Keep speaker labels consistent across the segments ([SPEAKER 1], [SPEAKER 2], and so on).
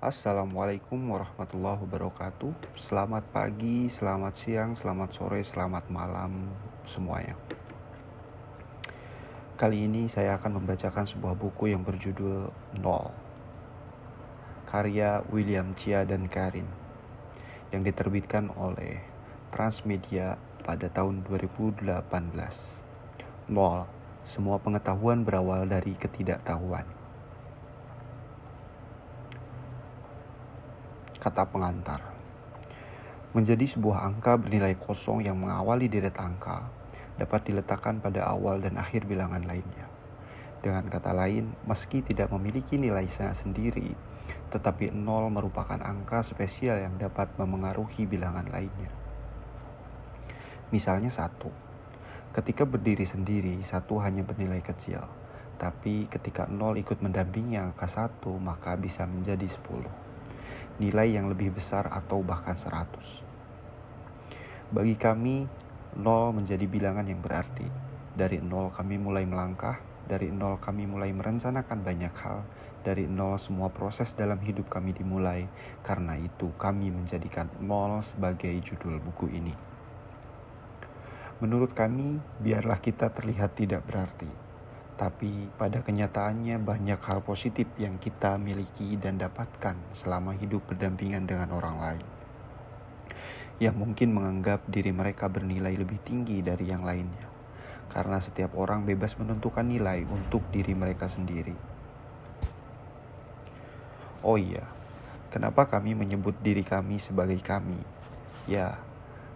[SPEAKER 1] Assalamualaikum warahmatullahi wabarakatuh. Selamat pagi, selamat siang, selamat sore, selamat malam semuanya. Kali ini saya akan membacakan sebuah buku yang berjudul Nol, karya William Chia dan Karin, yang diterbitkan oleh Transmedia pada tahun 2018. Nol, semua pengetahuan berawal dari ketidaktahuan. Kata pengantar. Menjadi sebuah angka bernilai kosong yang mengawali deret angka dapat diletakkan pada awal dan akhir bilangan lainnya. Dengan kata lain, meski tidak memiliki nilainya sendiri, tetapi 0 merupakan angka spesial yang dapat memengaruhi bilangan lainnya. Misalnya 1. Ketika berdiri sendiri, 1 hanya bernilai kecil. Tapi ketika 0 ikut mendampingi angka 1, maka bisa menjadi 10. Nilai yang lebih besar atau bahkan 100. Bagi kami, 0 menjadi bilangan yang berarti. Dari 0 kami mulai melangkah, dari 0 kami mulai merencanakan banyak hal, dari 0 semua proses dalam hidup kami dimulai. Karena itu kami menjadikan 0 sebagai judul buku ini. Menurut kami, biarlah kita terlihat tidak berarti, tapi pada kenyataannya banyak hal positif yang kita miliki dan dapatkan selama hidup berdampingan dengan orang lain, yang mungkin menganggap diri mereka bernilai lebih tinggi dari yang lainnya, karena setiap orang bebas menentukan nilai untuk diri mereka sendiri. Oh iya, kenapa kami menyebut diri kami sebagai kami? Ya,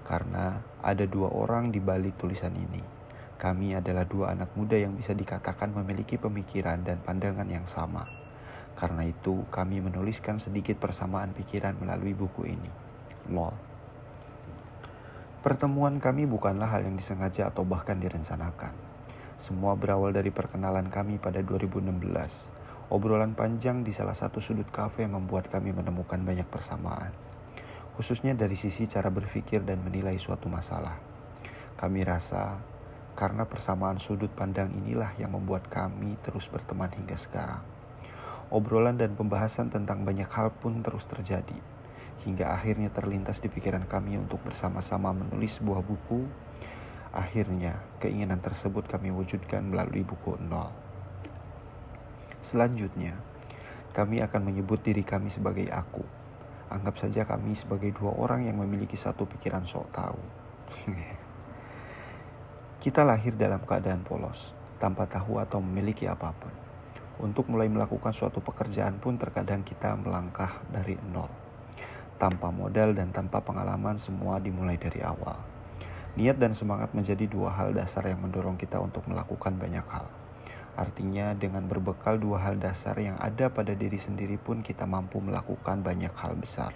[SPEAKER 1] karena ada 2 orang di balik tulisan ini. Kami adalah 2 anak muda yang bisa dikatakan memiliki pemikiran dan pandangan yang sama. Karena itu, kami menuliskan sedikit persamaan pikiran melalui buku ini. Nol. Pertemuan kami bukanlah hal yang disengaja atau bahkan direncanakan. Semua berawal dari perkenalan kami pada 2016. Obrolan panjang di salah satu sudut kafe membuat kami menemukan banyak persamaan, khususnya dari sisi cara berpikir dan menilai suatu masalah. Kami rasa karena persamaan sudut pandang inilah yang membuat kami terus berteman hingga sekarang. Obrolan dan pembahasan tentang banyak hal pun terus terjadi, hingga akhirnya terlintas di pikiran kami untuk bersama-sama menulis sebuah buku. Akhirnya, keinginan tersebut kami wujudkan melalui buku Nol. Selanjutnya, kami akan menyebut diri kami sebagai aku. Anggap saja kami sebagai 2 orang yang memiliki satu pikiran sok tahu. Kita lahir dalam keadaan polos, tanpa tahu atau memiliki apapun. Untuk mulai melakukan suatu pekerjaan pun terkadang kita melangkah dari 0. Tanpa modal dan tanpa pengalaman, semua dimulai dari awal. Niat dan semangat menjadi 2 hal dasar yang mendorong kita untuk melakukan banyak hal. Artinya dengan berbekal 2 hal dasar yang ada pada diri sendiri pun kita mampu melakukan banyak hal besar.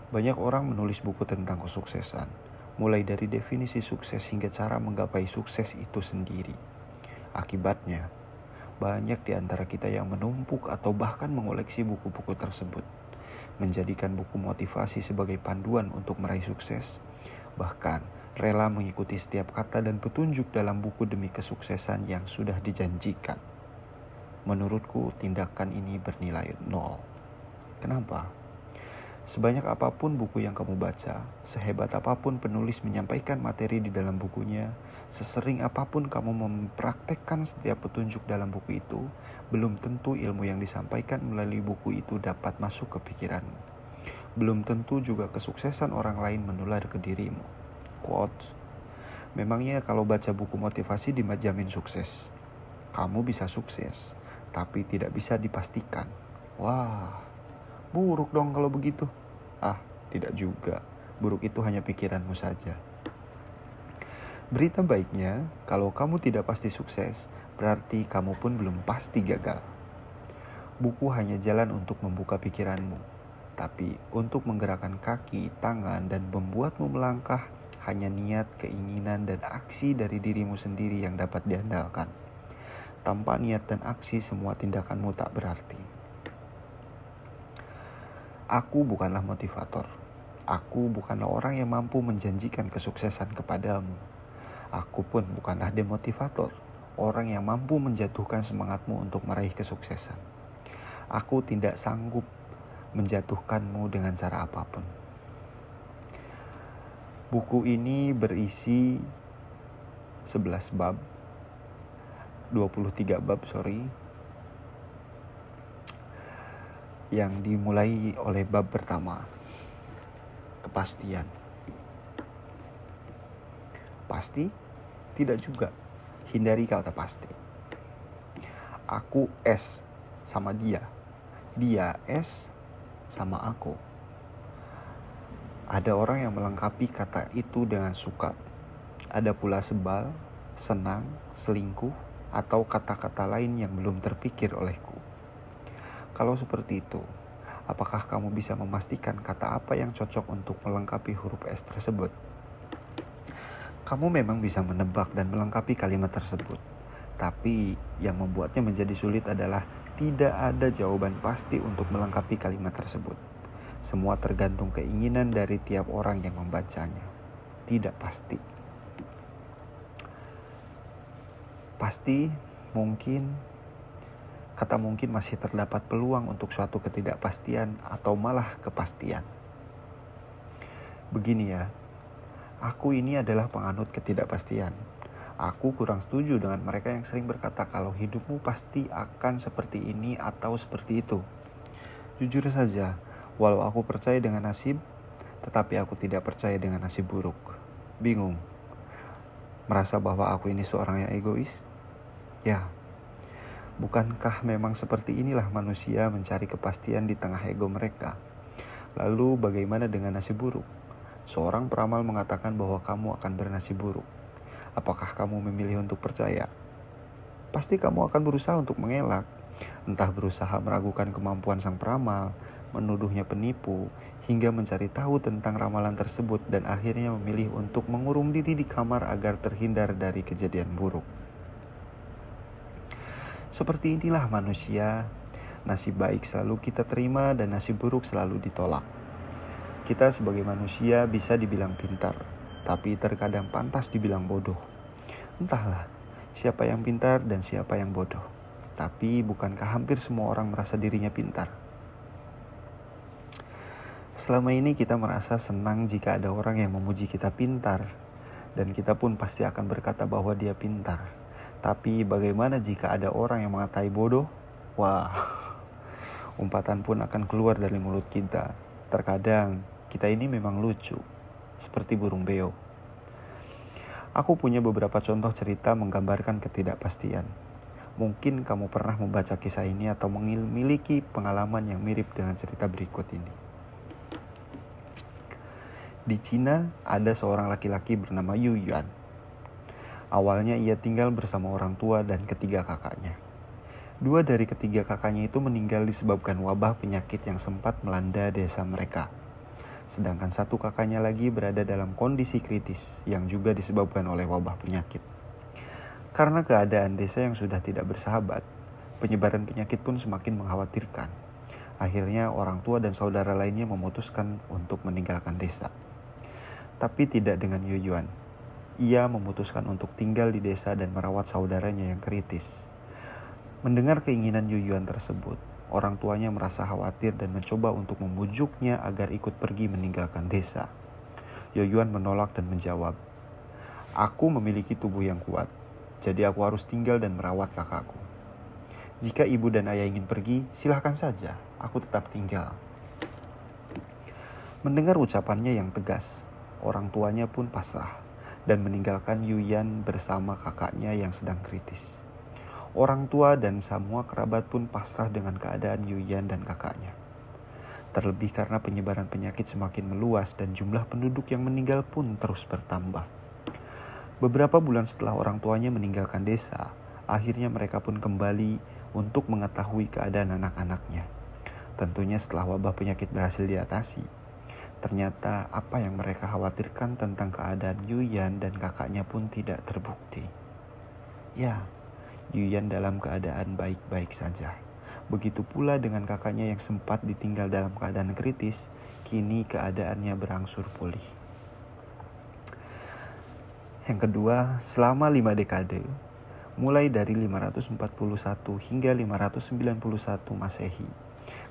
[SPEAKER 1] Banyak orang menulis buku tentang kesuksesan, mulai dari definisi sukses hingga cara menggapai sukses itu sendiri. Akibatnya, banyak di antara kita yang menumpuk atau bahkan mengoleksi buku-buku tersebut, menjadikan buku motivasi sebagai panduan untuk meraih sukses, bahkan rela mengikuti setiap kata dan petunjuk dalam buku demi kesuksesan yang sudah dijanjikan. Menurutku, tindakan ini bernilai 0. Kenapa? Sebanyak apapun buku yang kamu baca, sehebat apapun penulis menyampaikan materi di dalam bukunya, sesering apapun kamu mempraktekkan setiap petunjuk dalam buku itu, belum tentu ilmu yang disampaikan melalui buku itu dapat masuk ke pikiranmu. Belum tentu juga kesuksesan orang lain menular ke dirimu. Quotes, memangnya kalau baca buku motivasi dijamin sukses? Kamu bisa sukses, tapi tidak bisa dipastikan. Wah, buruk dong kalau begitu. Tidak juga. Buruk itu hanya pikiranmu saja. Berita baiknya, kalau kamu tidak pasti sukses, berarti kamu pun belum pasti gagal. Buku hanya jalan untuk membuka pikiranmu, tapi untuk menggerakkan kaki, tangan, dan membuatmu melangkah, hanya niat, keinginan, dan aksi dari dirimu sendiri yang dapat diandalkan. Tanpa niat dan aksi, semua tindakanmu tak berarti. Aku bukanlah motivator. Aku bukanlah orang yang mampu menjanjikan kesuksesan kepadamu. Aku pun bukanlah demotivator, orang yang mampu menjatuhkan semangatmu untuk meraih kesuksesan. Aku tidak sanggup menjatuhkanmu dengan cara apapun. Buku ini berisi 11 bab, 23 bab yang dimulai oleh bab pertama, kepastian. Pasti? Tidak juga. Hindari kata pasti. Aku S sama dia. Dia S sama aku. Ada orang yang melengkapi kata itu dengan suka. Ada pula sebal, senang, selingkuh, atau kata-kata lain yang belum terpikir olehku. Kalau seperti itu, apakah kamu bisa memastikan kata apa yang cocok untuk melengkapi huruf S tersebut? Kamu memang bisa menebak dan melengkapi kalimat tersebut. Tapi yang membuatnya menjadi sulit adalah tidak ada jawaban pasti untuk melengkapi kalimat tersebut. Semua tergantung keinginan dari tiap orang yang membacanya. Tidak pasti. Pasti, mungkin, kata mungkin masih terdapat peluang untuk suatu ketidakpastian atau malah kepastian. Begini ya, aku ini adalah penganut ketidakpastian. Aku kurang setuju dengan mereka yang sering berkata kalau hidupmu pasti akan seperti ini atau seperti itu. Jujur saja, walau aku percaya dengan nasib, tetapi aku tidak percaya dengan nasib buruk. Bingung. Merasa bahwa aku ini seorang yang egois? Ya, bukankah memang seperti inilah manusia mencari kepastian di tengah ego mereka? Lalu bagaimana dengan nasib buruk? Seorang peramal mengatakan bahwa kamu akan bernasib buruk. Apakah kamu memilih untuk percaya? Pasti kamu akan berusaha untuk mengelak. Entah berusaha meragukan kemampuan sang peramal, menuduhnya penipu, hingga mencari tahu tentang ramalan tersebut dan akhirnya memilih untuk mengurung diri di kamar agar terhindar dari kejadian buruk. Seperti inilah manusia, nasib baik selalu kita terima dan nasib buruk selalu ditolak. Kita sebagai manusia bisa dibilang pintar, tapi terkadang pantas dibilang bodoh. Entahlah, siapa yang pintar dan siapa yang bodoh. Tapi bukankah hampir semua orang merasa dirinya pintar? Selama ini kita merasa senang jika ada orang yang memuji kita pintar, dan kita pun pasti akan berkata bahwa dia pintar. Tapi bagaimana jika ada orang yang mengatai bodoh? Wah, umpatan pun akan keluar dari mulut kita. Terkadang kita ini memang lucu, seperti burung beo. Aku punya beberapa contoh cerita menggambarkan ketidakpastian. Mungkin kamu pernah membaca kisah ini atau memiliki pengalaman yang mirip dengan cerita berikut ini. Di Cina ada seorang laki-laki bernama Yu Yuan. Awalnya ia tinggal bersama orang tua dan ketiga kakaknya. Dua dari ketiga kakaknya itu meninggal disebabkan wabah penyakit yang sempat melanda desa mereka. Sedangkan satu kakaknya lagi berada dalam kondisi kritis yang juga disebabkan oleh wabah penyakit. Karena keadaan desa yang sudah tidak bersahabat, penyebaran penyakit pun semakin mengkhawatirkan. Akhirnya orang tua dan saudara lainnya memutuskan untuk meninggalkan desa. Tapi tidak dengan Yu Yuan. Ia memutuskan untuk tinggal di desa dan merawat saudaranya yang kritis. Mendengar keinginan Yu Yuan tersebut, orang tuanya merasa khawatir dan mencoba untuk membujuknya agar ikut pergi meninggalkan desa. Yu Yuan menolak dan menjawab, "Aku memiliki tubuh yang kuat. Jadi aku harus tinggal dan merawat kakakku. Jika ibu dan ayah ingin pergi, silahkan saja, aku tetap tinggal." Mendengar ucapannya yang tegas, orang tuanya pun pasrah dan meninggalkan Yu Yuan bersama kakaknya yang sedang kritis. Orang tua dan semua kerabat pun pasrah dengan keadaan Yu Yuan dan kakaknya. Terlebih karena penyebaran penyakit semakin meluas dan jumlah penduduk yang meninggal pun terus bertambah. Beberapa bulan setelah orang tuanya meninggalkan desa, akhirnya mereka pun kembali untuk mengetahui keadaan anak-anaknya. Tentunya setelah wabah penyakit berhasil diatasi. Ternyata apa yang mereka khawatirkan tentang keadaan Yu Yuan dan kakaknya pun tidak terbukti. Ya, Yu Yuan dalam keadaan baik-baik saja. Begitu pula dengan kakaknya yang sempat ditinggal dalam keadaan kritis, kini keadaannya berangsur pulih. Yang kedua, selama 5 dekade, mulai dari 541 hingga 591 Masehi,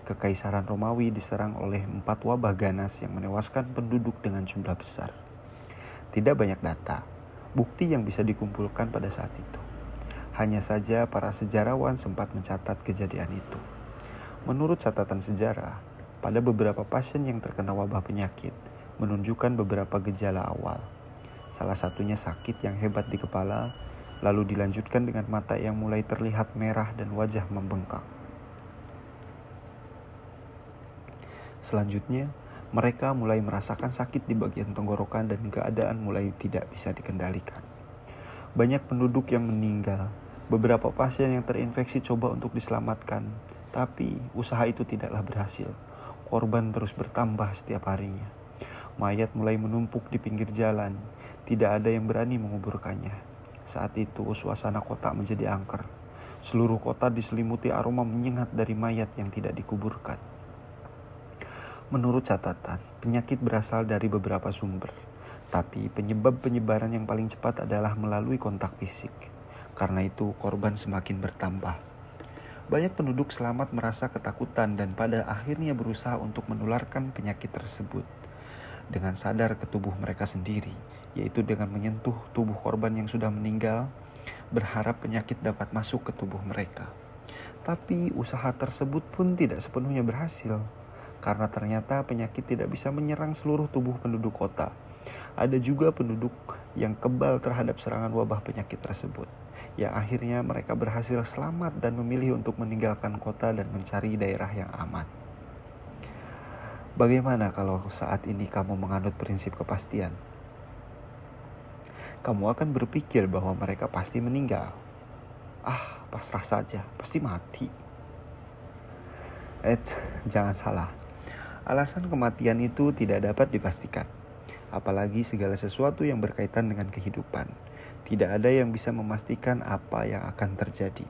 [SPEAKER 1] Kekaisaran Romawi diserang oleh 4 wabah ganas yang menewaskan penduduk dengan jumlah besar. Tidak banyak data, bukti yang bisa dikumpulkan pada saat itu. Hanya saja para sejarawan sempat mencatat kejadian itu. Menurut catatan sejarah, pada beberapa pasien yang terkena wabah penyakit menunjukkan beberapa gejala awal. Salah satunya sakit yang hebat di kepala, lalu dilanjutkan dengan mata yang mulai terlihat merah dan wajah membengkak. Selanjutnya, mereka mulai merasakan sakit di bagian tenggorokan dan keadaan mulai tidak bisa dikendalikan. Banyak penduduk yang meninggal. Beberapa pasien yang terinfeksi coba untuk diselamatkan, tapi usaha itu tidaklah berhasil. Korban terus bertambah setiap harinya. Mayat mulai menumpuk di pinggir jalan. Tidak ada yang berani menguburkannya. Saat itu suasana kota menjadi angker. Seluruh kota diselimuti aroma menyengat dari mayat yang tidak dikuburkan. Menurut catatan, penyakit berasal dari beberapa sumber, tapi penyebab penyebaran yang paling cepat adalah melalui kontak fisik. Karena itu, korban semakin bertambah. Banyak penduduk selamat merasa ketakutan dan pada akhirnya berusaha untuk menularkan penyakit tersebut dengan sadar ke tubuh mereka sendiri, yaitu dengan menyentuh tubuh korban yang sudah meninggal, berharap penyakit dapat masuk ke tubuh mereka. Tapi usaha tersebut pun tidak sepenuhnya berhasil. Karena ternyata penyakit tidak bisa menyerang seluruh tubuh penduduk kota. Ada juga penduduk yang kebal terhadap serangan wabah penyakit tersebut, yang akhirnya mereka berhasil selamat dan memilih untuk meninggalkan kota dan mencari daerah yang aman. Bagaimana kalau saat ini kamu menganut prinsip kepastian? Kamu akan berpikir bahwa mereka pasti meninggal. Pasrah saja, pasti mati. Jangan salah. Alasan kematian itu tidak dapat dipastikan, apalagi segala sesuatu yang berkaitan dengan kehidupan. Tidak ada yang bisa memastikan apa yang akan terjadi.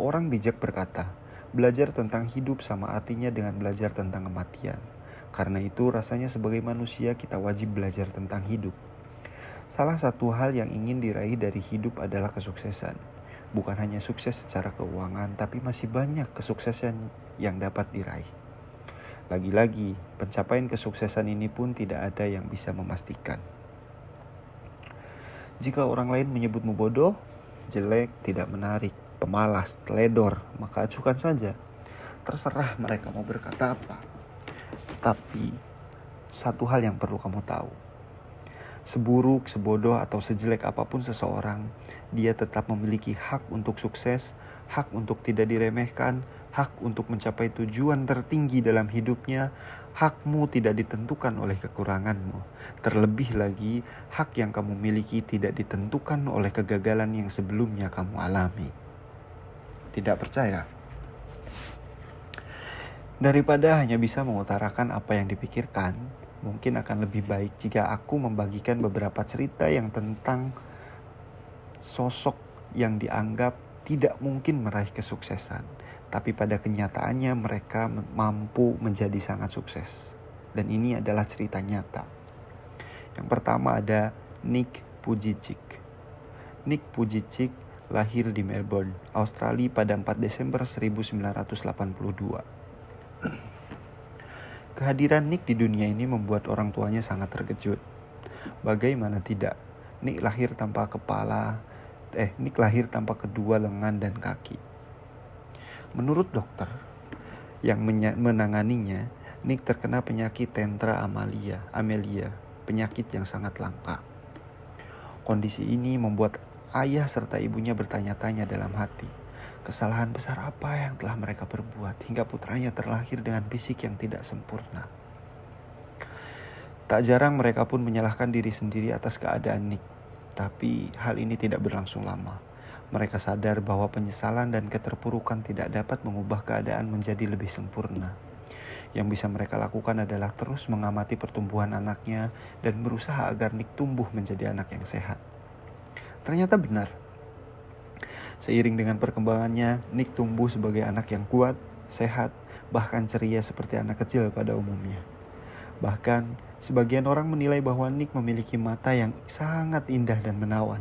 [SPEAKER 1] Orang bijak berkata, belajar tentang hidup sama artinya dengan belajar tentang kematian. Karena itu rasanya sebagai manusia kita wajib belajar tentang hidup. Salah satu hal yang ingin diraih dari hidup adalah kesuksesan. Bukan hanya sukses secara keuangan, tapi masih banyak kesuksesan yang dapat diraih. Lagi-lagi, pencapaian kesuksesan ini pun tidak ada yang bisa memastikan. Jika orang lain menyebutmu bodoh, jelek, tidak menarik, pemalas, teledor, maka acuhkan saja. Terserah mereka mau berkata apa. Tapi, satu hal yang perlu kamu tahu. Seburuk, sebodoh, atau sejelek apapun seseorang, dia tetap memiliki hak untuk sukses, hak untuk tidak diremehkan, hak untuk mencapai tujuan tertinggi dalam hidupnya. Hakmu tidak ditentukan oleh kekuranganmu. Terlebih lagi, hak yang kamu miliki tidak ditentukan oleh kegagalan yang sebelumnya kamu alami. Tidak percaya? Daripada hanya bisa mengutarakan apa yang dipikirkan, mungkin akan lebih baik jika aku membagikan beberapa cerita yang tentang sosok yang dianggap tidak mungkin meraih kesuksesan, tapi pada kenyataannya mereka mampu menjadi sangat sukses. Dan ini adalah cerita nyata. Yang pertama ada Nick Vujicic. Nick Vujicic lahir di Melbourne, Australia pada 4 Desember 1982. Kehadiran Nick di dunia ini membuat orang tuanya sangat terkejut. Bagaimana tidak? Nick lahir tanpa kedua lengan dan kaki. Menurut dokter yang menanganinya, Nick terkena penyakit tentra amelia, penyakit yang sangat langka. Kondisi ini membuat ayah serta ibunya bertanya-tanya dalam hati, kesalahan besar apa yang telah mereka perbuat hingga putranya terlahir dengan fisik yang tidak sempurna. Tak jarang mereka pun menyalahkan diri sendiri atas keadaan Nick. Tapi hal ini tidak berlangsung lama. Mereka sadar bahwa penyesalan dan keterpurukan tidak dapat mengubah keadaan menjadi lebih sempurna. Yang bisa mereka lakukan adalah terus mengamati pertumbuhan anaknya dan berusaha agar Nick tumbuh menjadi anak yang sehat. Ternyata benar. Seiring dengan perkembangannya, Nick tumbuh sebagai anak yang kuat, sehat, bahkan ceria seperti anak kecil pada umumnya. Bahkan, sebagian orang menilai bahwa Nick memiliki mata yang sangat indah dan menawan.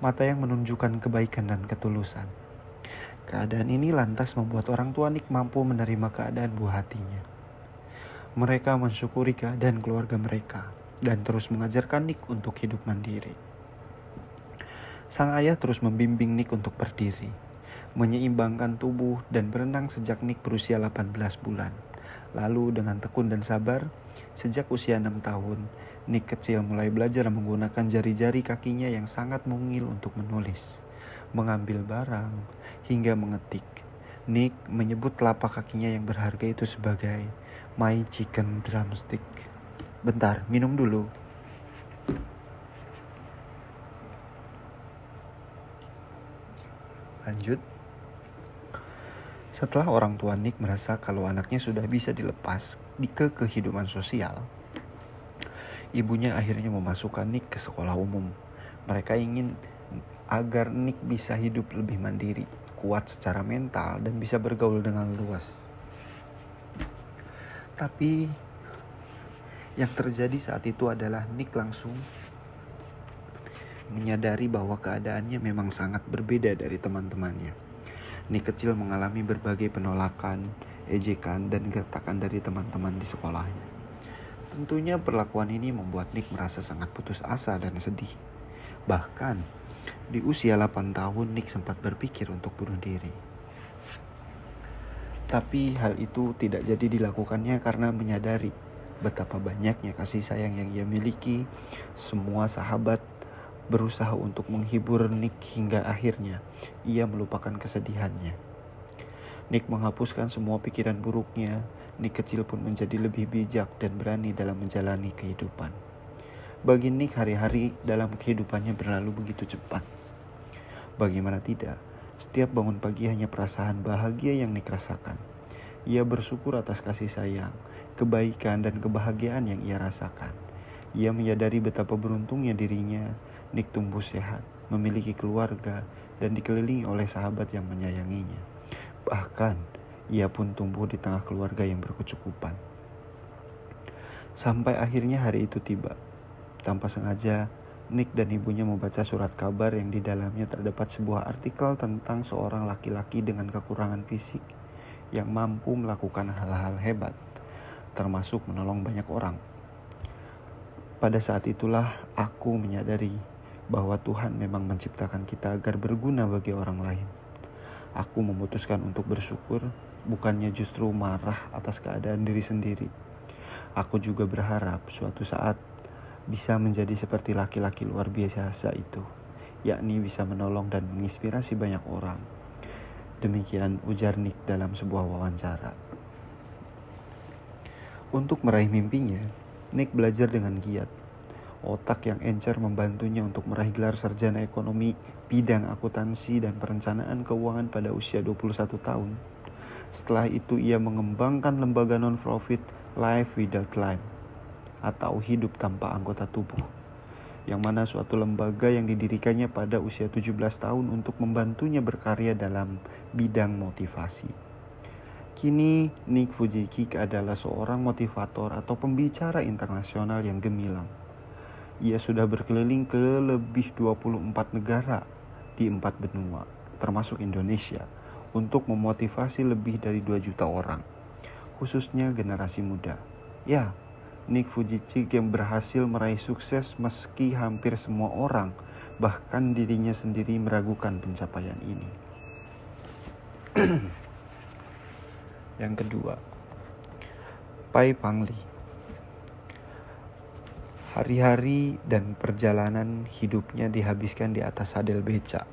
[SPEAKER 1] Mata yang menunjukkan kebaikan dan ketulusan. Keadaan ini lantas membuat orang tua Nick mampu menerima keadaan buah hatinya. Mereka mensyukuri keadaan keluarga mereka dan terus mengajarkan Nick untuk hidup mandiri. Sang ayah terus membimbing Nick untuk berdiri, menyeimbangkan tubuh dan berenang sejak Nick berusia 18 bulan. Lalu dengan tekun dan sabar, sejak usia 6 tahun, Nick kecil mulai belajar menggunakan jari-jari kakinya yang sangat mungil untuk menulis, mengambil barang, hingga mengetik. Nick menyebut telapak kakinya yang berharga itu sebagai my chicken drumstick. Bentar, minum dulu. Lanjut. Setelah orang tua Nick merasa kalau anaknya sudah bisa dilepas ke kehidupan sosial, ibunya akhirnya memasukkan Nick ke sekolah umum. Mereka ingin agar Nick bisa hidup lebih mandiri, kuat secara mental, dan bisa bergaul dengan luas. Tapi yang terjadi saat itu adalah Nick langsung menyadari bahwa keadaannya memang sangat berbeda dari teman-temannya. Nick kecil mengalami berbagai penolakan, ejekan, dan gertakan dari teman-teman di sekolahnya. Tentunya perlakuan ini membuat Nick merasa sangat putus asa dan sedih. Bahkan, di usia 8 tahun Nick sempat berpikir untuk bunuh diri. Tapi hal itu tidak jadi dilakukannya karena menyadari betapa banyaknya kasih sayang yang ia miliki. Semua sahabat berusaha untuk menghibur Nick hingga akhirnya ia melupakan kesedihannya. Nick menghapuskan semua pikiran buruknya. Nick kecil pun menjadi lebih bijak dan berani dalam menjalani kehidupan. Bagi Nick, hari-hari dalam kehidupannya berlalu begitu cepat. Bagaimana tidak, setiap bangun pagi hanya perasaan bahagia yang Nick rasakan. Ia bersyukur atas kasih sayang, kebaikan, dan kebahagiaan yang ia rasakan. Ia menyadari betapa beruntungnya dirinya. Nick tumbuh sehat, memiliki keluarga, dan dikelilingi oleh sahabat yang menyayanginya. Bahkan, ia pun tumbuh di tengah keluarga yang berkecukupan. Sampai akhirnya hari itu tiba. Tanpa sengaja, Nick dan ibunya membaca surat kabar yang di dalamnya terdapat sebuah artikel tentang seorang laki-laki dengan kekurangan fisik yang mampu melakukan hal-hal hebat, termasuk menolong banyak orang. Pada saat itulah aku menyadari bahwa Tuhan memang menciptakan kita agar berguna bagi orang lain. Aku memutuskan untuk bersyukur, bukannya justru marah atas keadaan diri sendiri. Aku juga berharap suatu saat bisa menjadi seperti laki-laki luar biasa itu, yakni bisa menolong dan menginspirasi banyak orang. Demikian ujar Nick dalam sebuah wawancara. Untuk meraih mimpinya, Nick belajar dengan giat. Otak yang encer membantunya untuk meraih gelar sarjana ekonomi bidang akuntansi dan perencanaan keuangan pada usia 21 tahun. Setelah itu ia mengembangkan lembaga non-profit Life Without Limb atau hidup tanpa anggota tubuh, yang mana suatu lembaga yang didirikannya pada usia 17 tahun untuk membantunya berkarya dalam bidang motivasi. Kini Nick Vujicic adalah seorang motivator atau pembicara internasional yang gemilang. Ia sudah berkeliling ke lebih 24 negara di 4 benua, termasuk Indonesia, untuk memotivasi lebih dari 2 juta orang, khususnya generasi muda. Ya, Nick Vujicic yang berhasil meraih sukses meski hampir semua orang, bahkan dirinya sendiri meragukan pencapaian ini. Yang kedua, Pai Pangli. Hari-hari dan perjalanan hidupnya dihabiskan di atas sadel beca.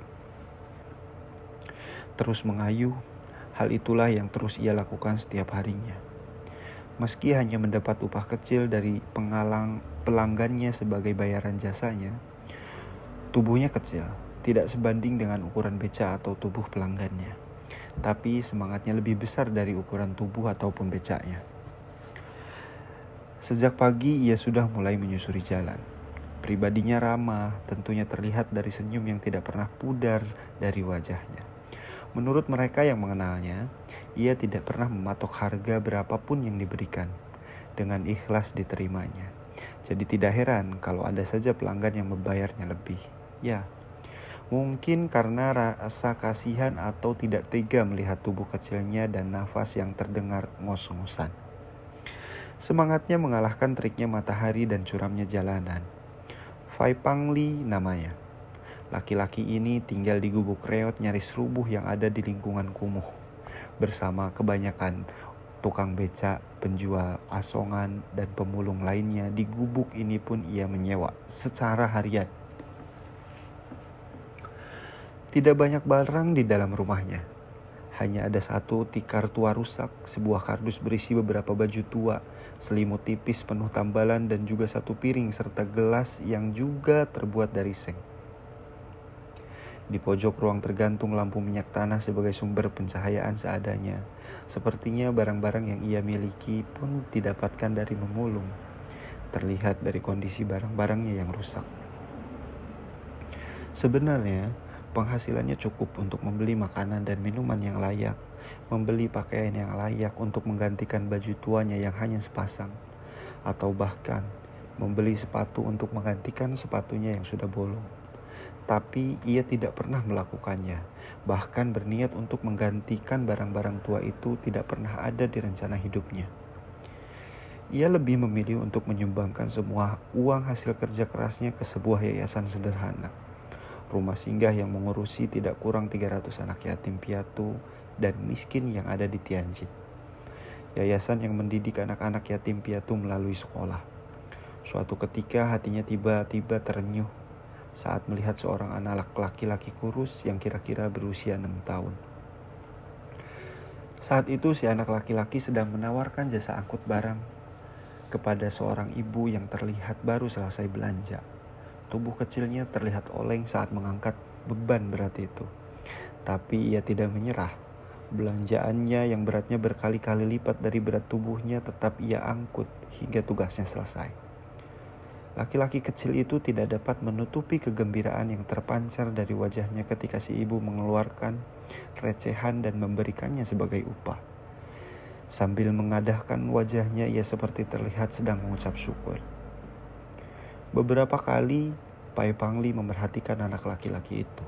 [SPEAKER 1] Terus mengayuh, hal itulah yang terus ia lakukan setiap harinya. Meski hanya mendapat upah kecil dari pelanggannya sebagai bayaran jasanya, tubuhnya kecil, tidak sebanding dengan ukuran beca atau tubuh pelanggannya. Tapi semangatnya lebih besar dari ukuran tubuh ataupun becanya. Sejak pagi ia sudah mulai menyusuri jalan. Pribadinya ramah, tentunya terlihat dari senyum yang tidak pernah pudar dari wajahnya. Menurut mereka yang mengenalnya, ia tidak pernah mematok harga berapapun yang diberikan. Dengan ikhlas diterimanya. Jadi tidak heran kalau ada saja pelanggan yang membayarnya lebih. Ya, Mungkin karena rasa kasihan atau tidak tega melihat tubuh kecilnya dan nafas yang terdengar ngos-ngosan. Semangatnya mengalahkan teriknya matahari dan curamnya jalanan. Fai Pangli namanya. Laki-laki ini tinggal di gubuk reot nyaris rubuh yang ada di lingkungan kumuh. Bersama kebanyakan tukang becak, penjual asongan, dan pemulung lainnya, di gubuk ini pun ia menyewa secara harian. Tidak banyak barang di dalam rumahnya. Hanya ada satu tikar tua rusak, sebuah kardus berisi beberapa baju tua, selimut tipis penuh tambalan, dan juga satu piring serta gelas yang juga terbuat dari seng. Di pojok ruang tergantung lampu minyak tanah sebagai sumber pencahayaan seadanya. Sepertinya barang-barang yang ia miliki pun didapatkan dari memulung. Terlihat dari kondisi barang-barangnya yang rusak. Sebenarnya, penghasilannya cukup untuk membeli makanan dan minuman yang layak, membeli pakaian yang layak untuk menggantikan baju tuanya yang hanya sepasang, atau bahkan membeli sepatu untuk menggantikan sepatunya yang sudah bolong. Tapi ia tidak pernah melakukannya, bahkan berniat untuk menggantikan barang-barang tua itu tidak pernah ada di rencana hidupnya. Ia lebih memilih untuk menyumbangkan semua uang hasil kerja kerasnya ke sebuah yayasan sederhana. Rumah singgah yang mengurusi tidak kurang 300 anak yatim piatu dan miskin yang ada di Tianjin. Yayasan yang mendidik anak-anak yatim piatu melalui sekolah. Suatu ketika hatinya tiba-tiba terenyuh saat melihat seorang anak laki-laki kurus yang kira-kira berusia 6 tahun. Saat itu si anak laki-laki sedang menawarkan jasa angkut barang kepada seorang ibu yang terlihat baru selesai belanja. Tubuh kecilnya terlihat oleng saat mengangkat beban berat itu. Tapi ia tidak menyerah. Belanjaannya yang beratnya berkali-kali lipat dari berat tubuhnya tetap ia angkut hingga tugasnya selesai. Laki-laki kecil itu tidak dapat menutupi kegembiraan yang terpancar dari wajahnya ketika si ibu mengeluarkan recehan dan memberikannya sebagai upah. Sambil mengadahkan wajahnya, ia seperti terlihat sedang mengucap syukur. Beberapa kali, Pai Pangli memerhatikan anak laki-laki itu.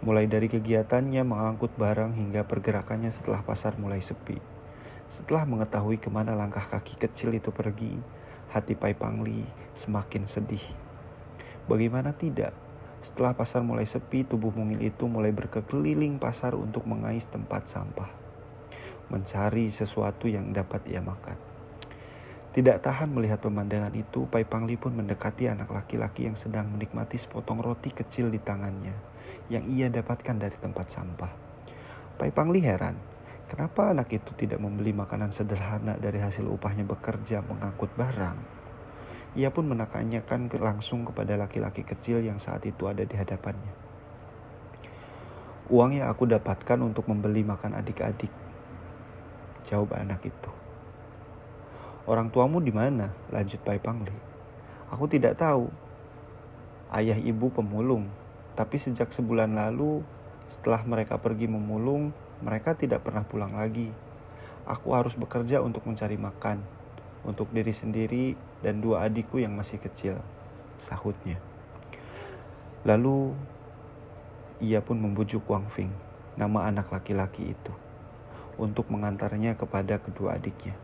[SPEAKER 1] Mulai dari kegiatannya mengangkut barang hingga pergerakannya setelah pasar mulai sepi. Setelah mengetahui kemana langkah kaki kecil itu pergi, hati Pai Pangli semakin sedih. Bagaimana tidak? Setelah pasar mulai sepi, tubuh mungil itu mulai berkeliling pasar untuk mengais tempat sampah, mencari sesuatu yang dapat ia makan. Tidak tahan melihat pemandangan itu, Pai Pangli pun mendekati anak laki-laki yang sedang menikmati sepotong roti kecil di tangannya yang ia dapatkan dari tempat sampah. Pai Pangli heran, kenapa anak itu tidak membeli makanan sederhana dari hasil upahnya bekerja mengangkut barang? Ia pun menanyakan langsung kepada laki-laki kecil yang saat itu ada di hadapannya. Uang yang aku dapatkan untuk membeli makan adik-adik, jawab anak itu. Orang tuamu di mana? Lanjut Pai Pangli. Aku tidak tahu. Ayah ibu pemulung, tapi sejak sebulan lalu setelah mereka pergi memulung, mereka tidak pernah pulang lagi. Aku harus bekerja untuk mencari makan, untuk diri sendiri dan 2 adikku yang masih kecil, sahutnya. Lalu ia pun membujuk Wang Fing, nama anak laki-laki itu, untuk mengantarnya kepada kedua adiknya.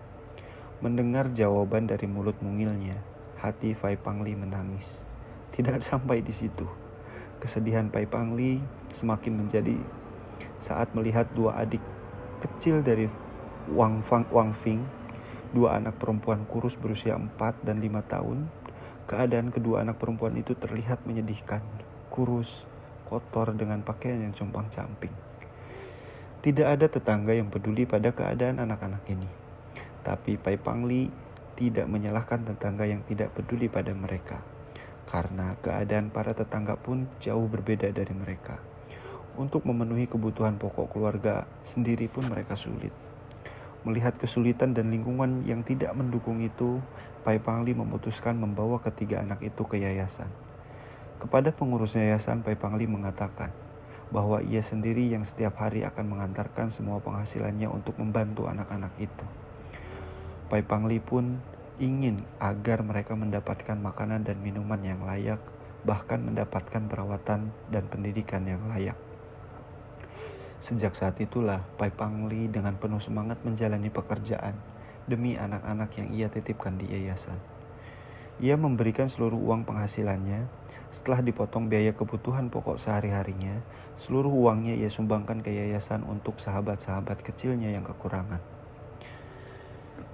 [SPEAKER 1] Mendengar jawaban dari mulut mungilnya, hati Pai Pangli menangis. Tidak sampai di situ. Kesedihan Pai Pangli semakin menjadi saat melihat 2 adik kecil dari Wang Fing, 2 anak perempuan kurus berusia 4 dan 5 tahun. Keadaan kedua anak perempuan itu terlihat menyedihkan, kurus, kotor dengan pakaian yang compang-camping. Tidak ada tetangga yang peduli pada keadaan anak-anak ini. Tapi Pai Pangli tidak menyalahkan tetangga yang tidak peduli pada mereka, karena keadaan para tetangga pun jauh berbeda dari mereka. Untuk memenuhi kebutuhan pokok keluarga sendiri pun mereka sulit. Melihat kesulitan dan lingkungan yang tidak mendukung itu, Pai Pangli memutuskan membawa ketiga anak itu ke yayasan. Kepada pengurus yayasan, Pai Pangli mengatakan bahwa ia sendiri yang setiap hari akan mengantarkan semua penghasilannya untuk membantu anak-anak itu. Pai Pangli pun ingin agar mereka mendapatkan makanan dan minuman yang layak, bahkan mendapatkan perawatan dan pendidikan yang layak. Sejak saat itulah Pai Pangli dengan penuh semangat menjalani pekerjaan demi anak-anak yang ia titipkan di yayasan. Ia memberikan seluruh uang penghasilannya. Setelah dipotong biaya kebutuhan pokok sehari-harinya, seluruh uangnya ia sumbangkan ke yayasan untuk sahabat-sahabat kecilnya yang kekurangan.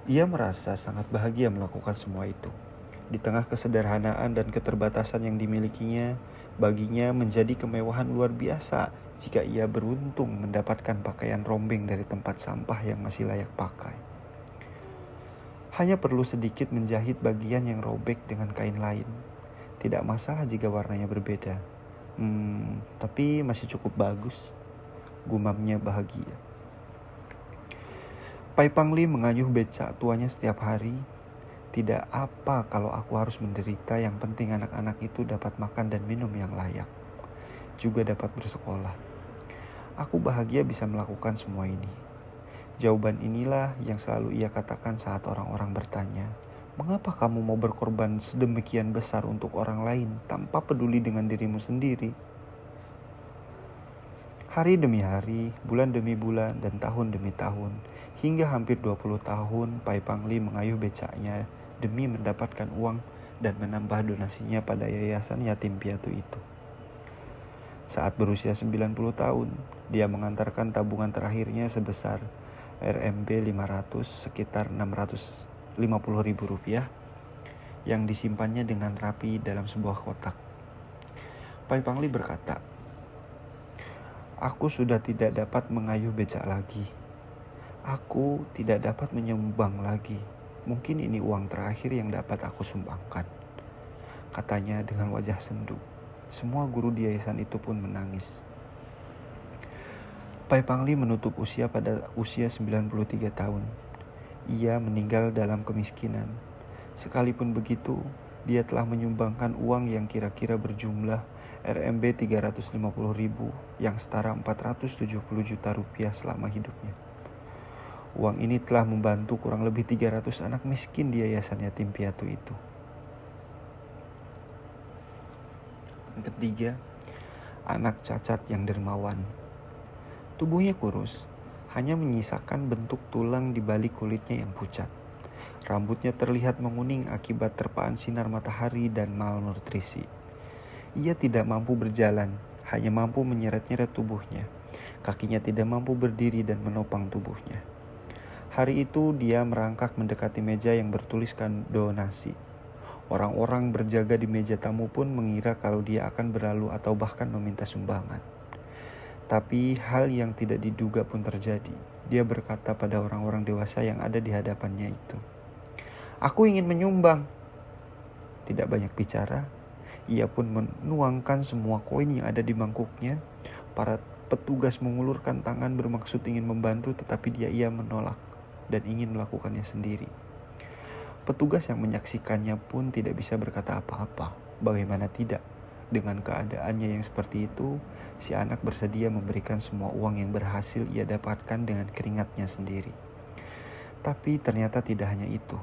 [SPEAKER 1] Ia merasa sangat bahagia melakukan semua itu. Di tengah kesederhanaan dan keterbatasan yang dimilikinya, baginya menjadi kemewahan luar biasa jika ia beruntung mendapatkan pakaian rombeng dari tempat sampah yang masih layak pakai. Hanya perlu sedikit menjahit bagian yang robek dengan kain lain. Tidak masalah jika warnanya berbeda. Tapi masih cukup bagus, gumamnya bahagia. Pai Pangli mengayuh becak tuanya setiap hari. Tidak apa kalau aku harus menderita, yang penting anak-anak itu dapat makan dan minum yang layak. Juga dapat bersekolah. Aku bahagia bisa melakukan semua ini. Jawaban inilah yang selalu ia katakan saat orang-orang bertanya, "Mengapa kamu mau berkorban sedemikian besar untuk orang lain tanpa peduli dengan dirimu sendiri?" Hari demi hari, bulan demi bulan, dan tahun demi tahun, hingga hampir 20 tahun, Pai Pangli mengayuh becaknya demi mendapatkan uang dan menambah donasinya pada yayasan yatim piatu itu. Saat berusia 90 tahun, dia mengantarkan tabungan terakhirnya sebesar Rp 500, sekitar Rp650.000, yang disimpannya dengan rapi dalam sebuah kotak. Pai Pangli berkata, "Aku sudah tidak dapat mengayuh becak lagi. Aku tidak dapat menyumbang lagi. Mungkin ini uang terakhir yang dapat aku sumbangkan," katanya dengan wajah sendu. Semua guru di yayasan itu pun menangis. Pai Pangli menutup usia pada usia 93 tahun. Ia meninggal dalam kemiskinan. Sekalipun begitu, dia telah menyumbangkan uang yang kira-kira berjumlah Rp 350.000, yang setara Rp470 juta selama hidupnya. Uang ini telah membantu kurang lebih 300 anak miskin di yayasan yatim piatu itu. Yang ketiga, anak cacat yang dermawan. Tubuhnya kurus, hanya menyisakan bentuk tulang di balik kulitnya yang pucat. Rambutnya terlihat menguning akibat terpaan sinar matahari dan malnutrisi. Ia tidak mampu berjalan, hanya mampu menyeret-nyeret tubuhnya. Kakinya tidak mampu berdiri dan menopang tubuhnya. Hari itu dia merangkak mendekati meja yang bertuliskan donasi. Orang-orang berjaga di meja tamu pun mengira kalau dia akan berlalu atau bahkan meminta sumbangan. Tapi hal yang tidak diduga pun terjadi. Dia berkata pada orang-orang dewasa yang ada di hadapannya itu, "Aku ingin menyumbang." Tidak banyak bicara, ia pun menuangkan semua koin yang ada di mangkuknya. Para petugas mengulurkan tangan bermaksud ingin membantu, tetapi ia menolak dan ingin melakukannya sendiri. Petugas yang menyaksikannya pun tidak bisa berkata apa-apa. Bagaimana tidak? Dengan keadaannya yang seperti itu, si anak bersedia memberikan semua uang yang berhasil ia dapatkan dengan keringatnya sendiri. Tapi ternyata tidak hanya itu.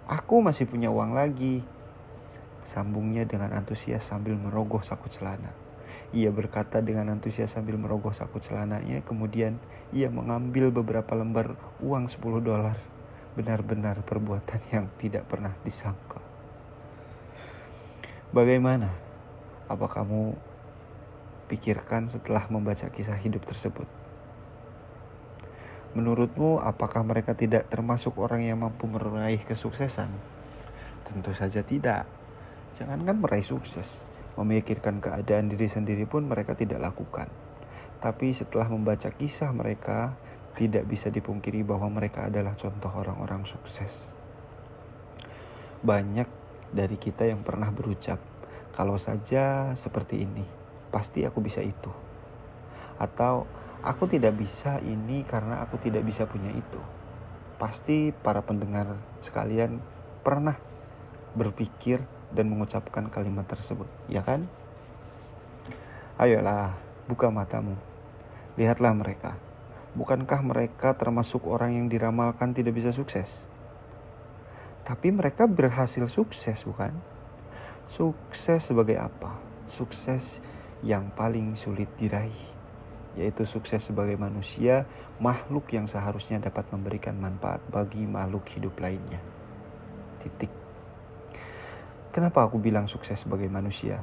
[SPEAKER 1] "Aku masih punya uang lagi," sambungnya dengan antusias sambil merogoh saku celana. Ia berkata dengan antusias sambil merogoh saku celananya, kemudian ia mengambil beberapa lembar uang $10. Benar-benar perbuatan yang tidak pernah disangka. Bagaimana? Apa kamu pikirkan setelah membaca kisah hidup tersebut? Menurutmu, apakah mereka tidak termasuk orang yang mampu meraih kesuksesan? Tentu saja tidak. Jangankan meraih sukses, memikirkan keadaan diri sendiri pun mereka tidak lakukan. Tapi setelah membaca kisah mereka, tidak bisa dipungkiri bahwa mereka adalah contoh orang-orang sukses. Banyak dari kita yang pernah berucap, "Kalau saja seperti ini, pasti aku bisa itu." Atau, "Aku tidak bisa ini karena aku tidak bisa punya itu." Pasti para pendengar sekalian pernah berpikir dan mengucapkan kalimat tersebut, ya kan? Ayolah, buka matamu. Lihatlah mereka. Bukankah mereka termasuk orang yang diramalkan tidak bisa sukses? Tapi mereka berhasil sukses, bukan? Sukses sebagai apa? Sukses yang paling sulit diraih, yaitu sukses sebagai manusia, makhluk yang seharusnya dapat memberikan manfaat bagi makhluk hidup lainnya. Titik. Kenapa aku bilang sukses sebagai manusia?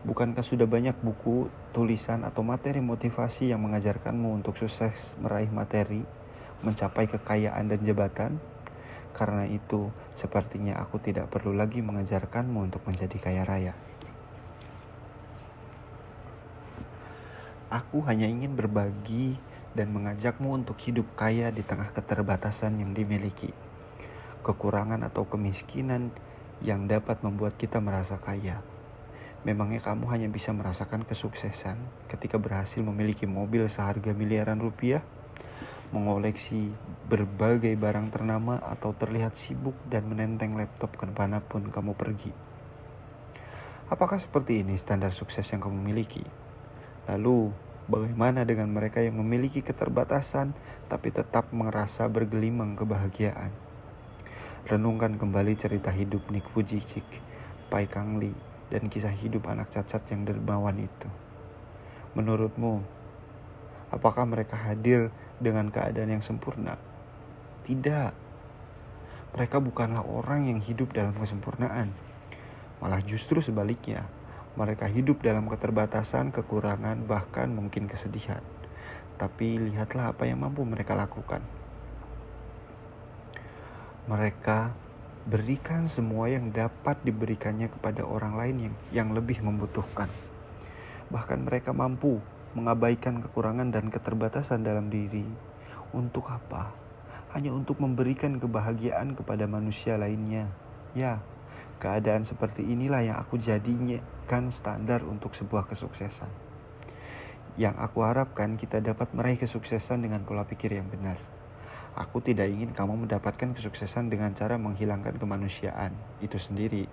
[SPEAKER 1] Bukankah sudah banyak buku, tulisan, atau materi motivasi yang mengajarkanmu untuk sukses meraih materi, mencapai kekayaan dan jabatan? Karena itu, sepertinya aku tidak perlu lagi mengajarkanmu untuk menjadi kaya raya. Aku hanya ingin berbagi dan mengajakmu untuk hidup kaya di tengah keterbatasan yang dimiliki, kekurangan atau kemiskinan yang dapat membuat kita merasa kaya. Memangnya kamu hanya bisa merasakan kesuksesan ketika berhasil memiliki mobil seharga miliaran rupiah, mengoleksi berbagai barang ternama, atau terlihat sibuk dan menenteng laptop kemanapun kamu pergi? Apakah seperti ini standar sukses yang kamu miliki? Lalu, bagaimana dengan mereka yang memiliki keterbatasan tapi tetap merasa bergelimang kebahagiaan? Renungkan kembali cerita hidup Nick Vujicic, Pai Kang Lee, dan kisah hidup anak cacat yang dermawan itu. Menurutmu, apakah mereka hadir dengan keadaan yang sempurna? Tidak. Mereka bukanlah orang yang hidup dalam kesempurnaan. Malah justru sebaliknya, mereka hidup dalam keterbatasan, kekurangan, bahkan mungkin kesedihan. Tapi lihatlah apa yang mampu mereka lakukan. Mereka berikan semua yang dapat diberikannya kepada orang lain yang lebih membutuhkan. Bahkan mereka mampu mengabaikan kekurangan dan keterbatasan dalam diri. Untuk apa? Hanya untuk memberikan kebahagiaan kepada manusia lainnya. Ya, keadaan seperti inilah yang aku jadikan standar untuk sebuah kesuksesan. Yang aku harapkan kita dapat meraih kesuksesan dengan pola pikir yang benar. Aku tidak ingin kamu mendapatkan kesuksesan dengan cara menghilangkan kemanusiaan itu sendiri.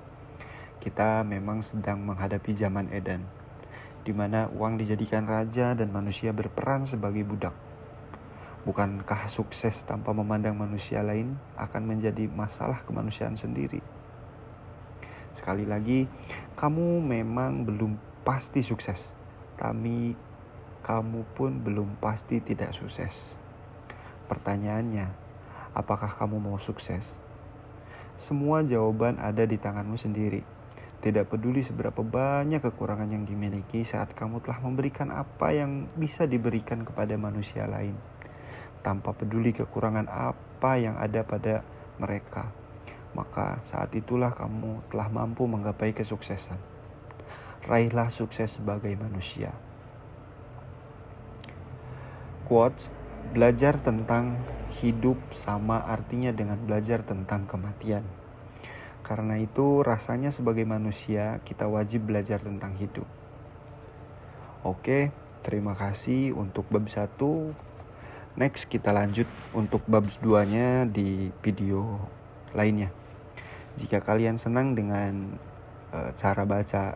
[SPEAKER 1] Kita memang sedang menghadapi zaman Eden, di mana uang dijadikan raja dan manusia berperan sebagai budak. Bukankah sukses tanpa memandang manusia lain akan menjadi masalah kemanusiaan sendiri? Sekali lagi, kamu memang belum pasti sukses, tapi kamu pun belum pasti tidak sukses. Pertanyaannya, apakah kamu mau sukses? Semua jawaban ada di tanganmu sendiri. Tidak peduli seberapa banyak kekurangan yang dimiliki saat kamu telah memberikan apa yang bisa diberikan kepada manusia lain. Tanpa peduli kekurangan apa yang ada pada mereka, maka saat itulah kamu telah mampu menggapai kesuksesan. Raihlah sukses sebagai manusia. Quotes, belajar tentang hidup sama artinya dengan belajar tentang kematian. Karena itu rasanya sebagai manusia kita wajib belajar tentang hidup. Oke, terima kasih untuk bab 1. Next kita lanjut untuk bab 2-nya di video lainnya. Jika kalian senang dengan cara baca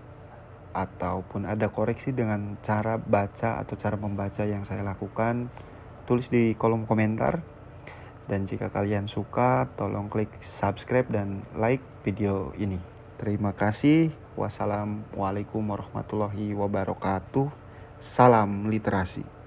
[SPEAKER 1] ataupun ada koreksi dengan cara baca atau cara membaca yang saya lakukan, tulis di kolom komentar. Dan jika kalian suka, tolong klik subscribe dan like video ini. Terima kasih. Wassalamualaikum warahmatullahi wabarakatuh. Salam literasi.